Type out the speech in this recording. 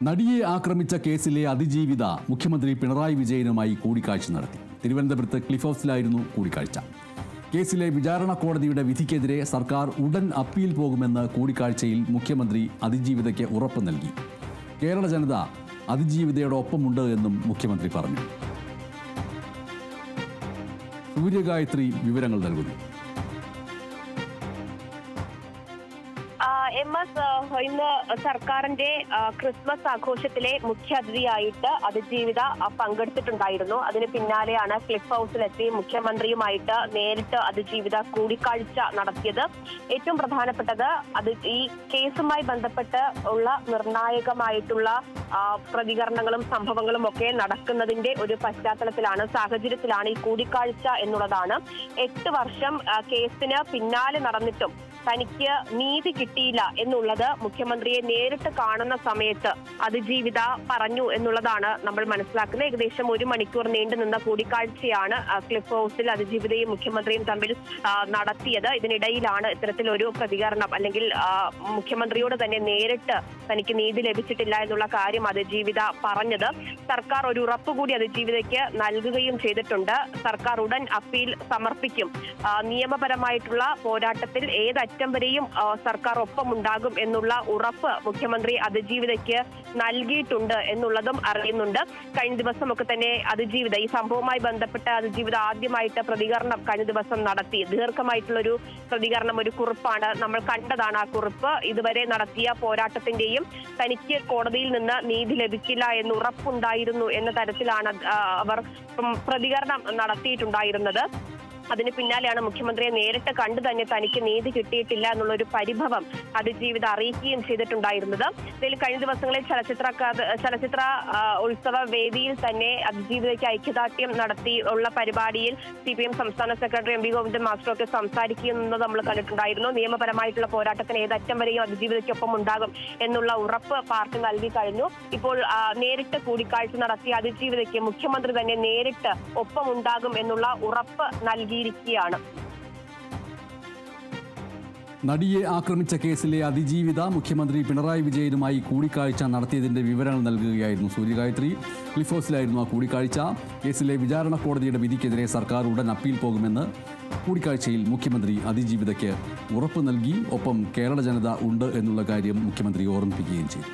നടിയെ ആക്രമിച്ച കേസിലെ അതിജീവിത മുഖ്യമന്ത്രി പിണറായി വിജയനുമായി കൂടിക്കാഴ്ച നടത്തി. തിരുവനന്തപുരത്ത് ക്ലിഫ് ഹൗസിലായിരുന്നു കൂടിക്കാഴ്ച. കേസിലെ വിചാരണ കോടതിയുടെ വിധിക്കെതിരെ സർക്കാർ ഉടൻ അപ്പീൽ പോകുമെന്ന് കൂടിക്കാഴ്ചയിൽ മുഖ്യമന്ത്രി അതിജീവിതയ്ക്ക് ഉറപ്പ് നൽകി. കേരള ജനത അതിജീവിതയുടെ ഒപ്പമുണ്ട് എന്നും മുഖ്യമന്ത്രി പറഞ്ഞു. സൂര്യഗായത്രി വിവരങ്ങൾ നൽകുന്നു. ഇന്ന് സർക്കാരിന്റെ ക്രിസ്മസ് ആഘോഷത്തിലെ മുഖ്യാതിഥിയായിട്ട് അതിജീവിത പങ്കെടുത്തിട്ടുണ്ടായിരുന്നു. അതിന് പിന്നാലെയാണ് ക്ലിഫ് ഹൗസിലെത്തി മുഖ്യമന്ത്രിയുമായിട്ട് നേരിട്ട് അതിജീവിത കൂടിക്കാഴ്ച നടത്തിയത്. ഏറ്റവും പ്രധാനപ്പെട്ടത് ഈ കേസുമായി ബന്ധപ്പെട്ട് ഉള്ള നിർണായകമായിട്ടുള്ള പ്രതികരണങ്ങളും സംഭവങ്ങളും ഒക്കെ നടക്കുന്നതിന്റെ ഒരു പശ്ചാത്തലത്തിലാണ്, സാഹചര്യത്തിലാണ് ഈ കൂടിക്കാഴ്ച എന്നുള്ളതാണ്. 8 വർഷം കേസിന് പിന്നാലെ നടന്നിട്ടും തനിക്ക് നീതി കിട്ടിയില്ല എന്നുള്ളത് മുഖ്യമന്ത്രിയെ നേരിട്ട് കാണുന്ന സമയത്ത് അതിജീവിത പറഞ്ഞു എന്നുള്ളതാണ് നമ്മൾ മനസ്സിലാക്കുന്നത്. ഏകദേശം 1 മണിക്കൂർ നീണ്ടുനിന്ന കൂടിക്കാഴ്ചയാണ് ക്ലിഫ് ഹൗസിൽ അതിജീവിതയും മുഖ്യമന്ത്രിയും തമ്മിൽ നടത്തിയത്. ഇതിനിടയിലാണ് ഇത്തരത്തിലൊരു പ്രതികരണം, അല്ലെങ്കിൽ മുഖ്യമന്ത്രിയോട് തന്നെ നേരിട്ട് തനിക്ക് നീതി ലഭിച്ചിട്ടില്ല എന്നുള്ള കാര്യം അതിജീവിത പറഞ്ഞത്. സർക്കാർ ഒരു ഉറപ്പ് കൂടി അതിജീവിതയ്ക്ക് നൽകുകയും ചെയ്തിട്ടുണ്ട്. സർക്കാർ ഉടൻ അപ്പീൽ സമർപ്പിക്കും. നിയമപരമായിട്ടുള്ള പോരാട്ടത്തിൽ ഏതറ്റം വരെയും സർക്കാർ ഒപ്പമുണ്ടാകും എന്നുള്ള ഉറപ്പ് മുഖ്യമന്ത്രി അതിജീവിതയ്ക്ക് നൽകിയിട്ടുണ്ട് എന്നുള്ളതും അറിയുന്നുണ്ട്. കഴിഞ്ഞ ദിവസമൊക്കെ തന്നെ അതിജീവിത ഈ സംഭവവുമായി ബന്ധപ്പെട്ട് അതിജീവിത ആദ്യമായിട്ട് പ്രതികരണം കഴിഞ്ഞ ദിവസം നടത്തി. ദീർഘമായിട്ടുള്ളൊരു പ്രതികരണം, ഒരു കുറിപ്പാണ് നമ്മൾ കണ്ടതാണ്. ആ കുറിപ്പ് ഇതുവരെ നടത്തിയ പോരാട്ടത്തിന്റെയും തനിക്ക് കോടതിയിൽ നിന്ന് നീതി ലഭിക്കില്ല എന്ന് ഉറപ്പുണ്ടായിരുന്നു എന്ന തരത്തിലാണ് അവർ പ്രതികരണം നടത്തിയിട്ടുണ്ടായിരുന്നത്. അതിന് പിന്നാലെയാണ് മുഖ്യമന്ത്രിയെ നേരിട്ട് കണ്ടു തന്നെ തനിക്ക് നീതി കിട്ടിയിട്ടില്ല എന്നുള്ളൊരു പരിഭവം അതിജീവിത അറിയിക്കുകയും ചെയ്തിട്ടുണ്ടായിരുന്നത്. ഇതിൽ കഴിഞ്ഞ ദിവസങ്ങളിൽ ചലച്ചിത്ര ഉത്സവ വേദിയിൽ തന്നെ അതിജീവിതയ്ക്ക് ഐക്യദാർഢ്യം നടത്തി ഉള്ള പരിപാടിയിൽ CPM സംസ്ഥാന സെക്രട്ടറി MV ഗോവിന്ദൻ മാസ്റ്ററൊക്കെ സംസാരിക്കുന്നത് നമ്മൾ കണ്ടിട്ടുണ്ടായിരുന്നു. നിയമപരമായിട്ടുള്ള പോരാട്ടത്തിന് ഏതറ്റം വരെയും അതിജീവിതയ്ക്കൊപ്പം ഉണ്ടാകും എന്നുള്ള ഉറപ്പ് പാർട്ടി നൽകി കഴിഞ്ഞു. ഇപ്പോൾ നേരിട്ട് കൂടിക്കാഴ്ച നടത്തിയ അതിജീവിതയ്ക്ക് മുഖ്യമന്ത്രി തന്നെ നേരിട്ട് ഒപ്പമുണ്ടാകും എന്നുള്ള ഉറപ്പ് നൽകിയിരിക്കുകയാണ്. നടിയെ ആക്രമിച്ച കേസിലെ അതിജീവിത മുഖ്യമന്ത്രി പിണറായി വിജയനുമായി കൂടിക്കാഴ്ച നടത്തിയതിന്റെ വിവരങ്ങൾ നൽകുകയായിരുന്നു സൂര്യഗായത്രി. ക്ലിഫ് ഹൗസിലായിരുന്നു ആ കൂടിക്കാഴ്ച. കേസിലെ വിചാരണ കോടതിയുടെ വിധിക്കെതിരെ സർക്കാർ ഉടൻ അപ്പീൽ പോകുമെന്ന് കൂടിക്കാഴ്ചയിൽ മുഖ്യമന്ത്രി അതിജീവിതയ്ക്ക് ഉറപ്പ് നൽകി. ഒപ്പം കേരള ജനത ഉണ്ട് എന്നുള്ള കാര്യം മുഖ്യമന്ത്രി ഓർമ്മിപ്പിക്കുകയും ചെയ്തു.